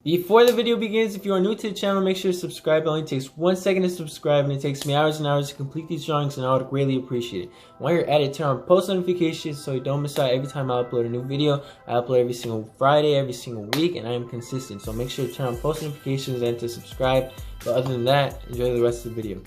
Before the video begins, if you are new to the channel, make sure to subscribe. It only takes 1 second to subscribe, and it takes me hours and hours to complete these drawings, and I would greatly appreciate it. While you're at it, turn on post notifications so you don't miss out every time I upload a new video. I upload every single Friday, every single week, and I am consistent. So make sure to turn on post notifications and to subscribe. But other than that, enjoy the rest of the video.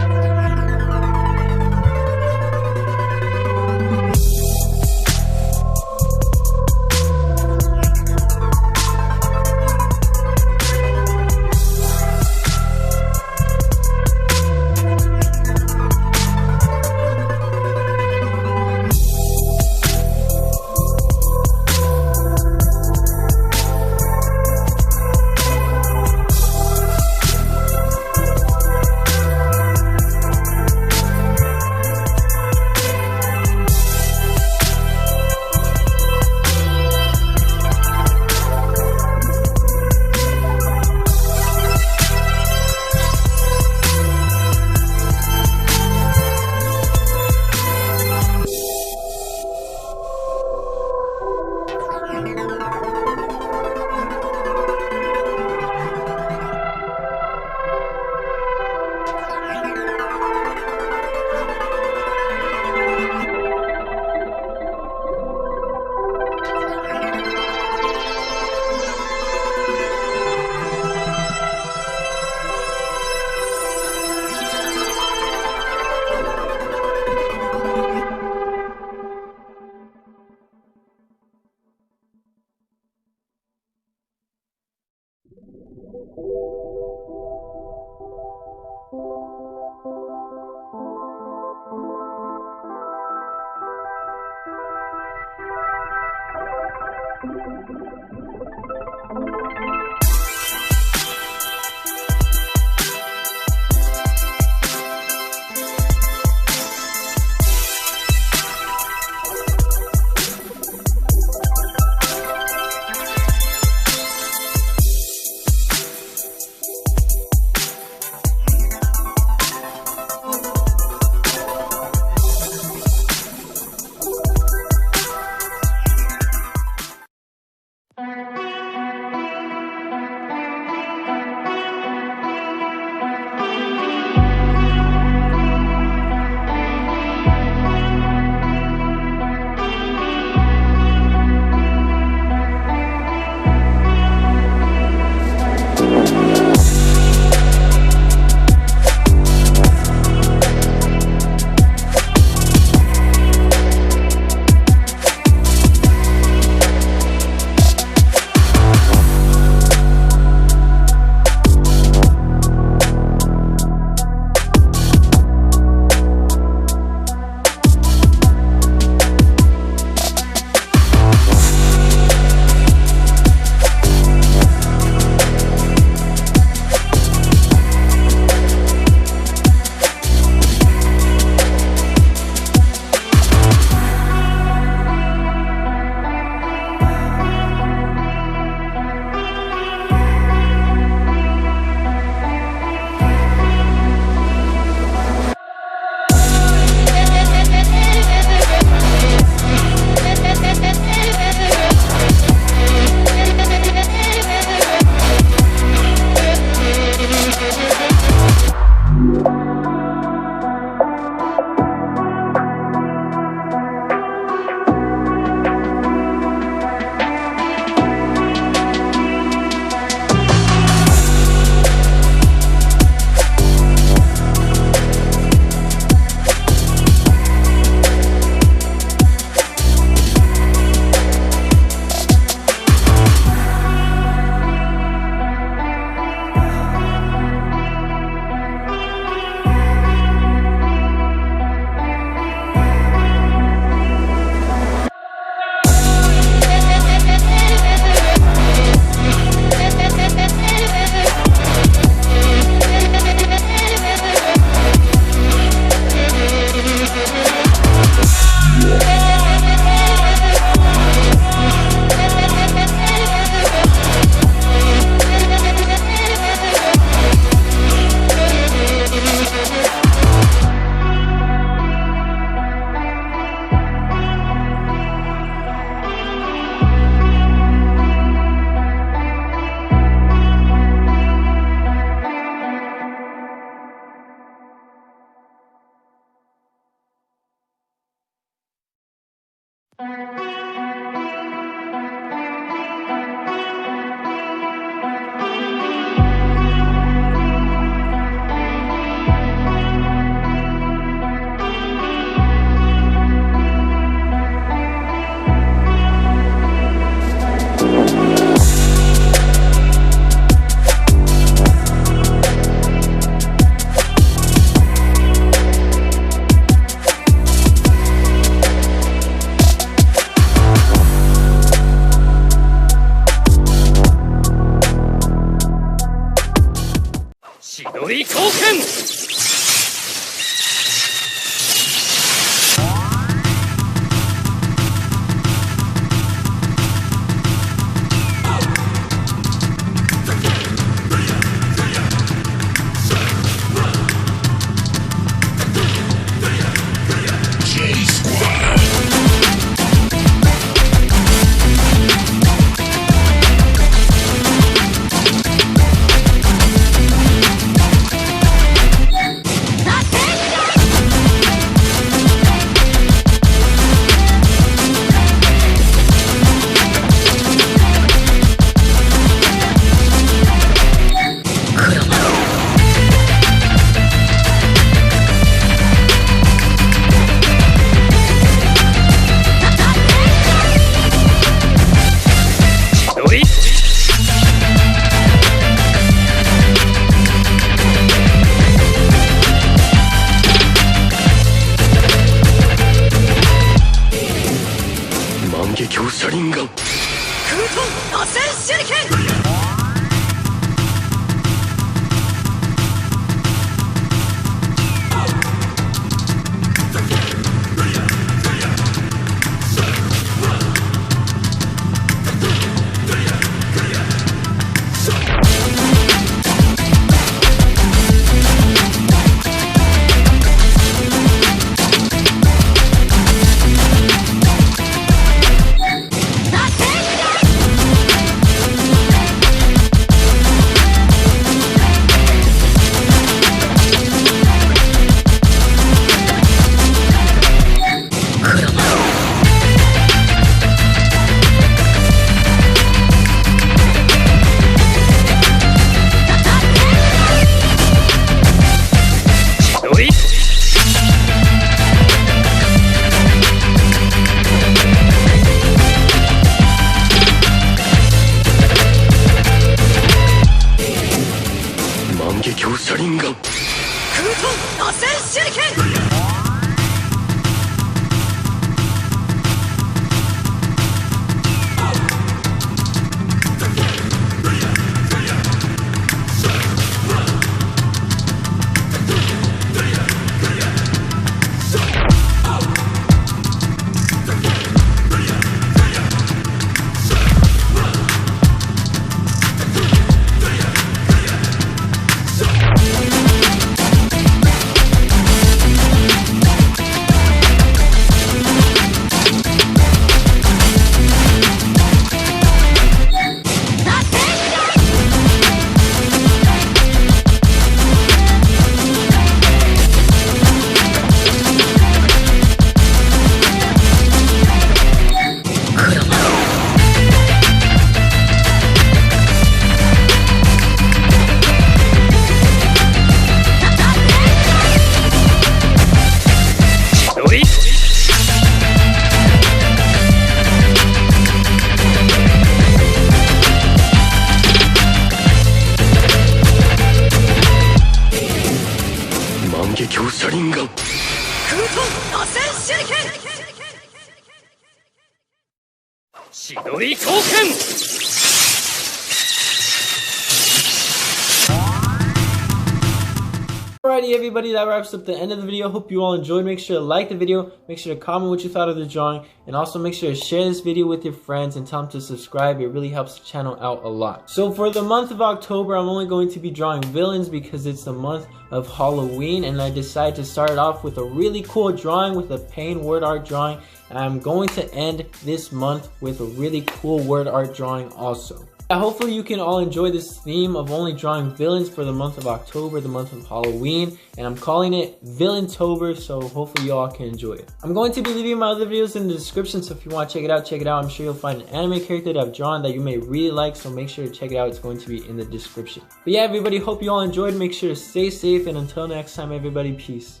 Alrighty everybody, that wraps up the end of the video. Hope you all enjoyed. Make sure to like the video, make sure to comment what you thought of the drawing, and also make sure to share this video with your friends and tell them to subscribe. It really helps the channel out a lot. So for the month of October, I'm only going to be drawing villains because it's the month of Halloween, and I decided to start off with a really cool drawing with a pain word art drawing, and I'm going to end this month with a really cool word art drawing also. Hopefully you can all enjoy this theme of only drawing villains for the month of October, the month of Halloween, and I'm calling it Villaintober, so hopefully you all can enjoy it. I'm going to be leaving my other videos in the description, so if you want to check it out, check it out. I'm sure you'll find an anime character that I've drawn that you may really like, so make sure to check it out. It's going to be in the description. But yeah, everybody, hope you all enjoyed. Make sure to stay safe, and until next time, everybody, peace.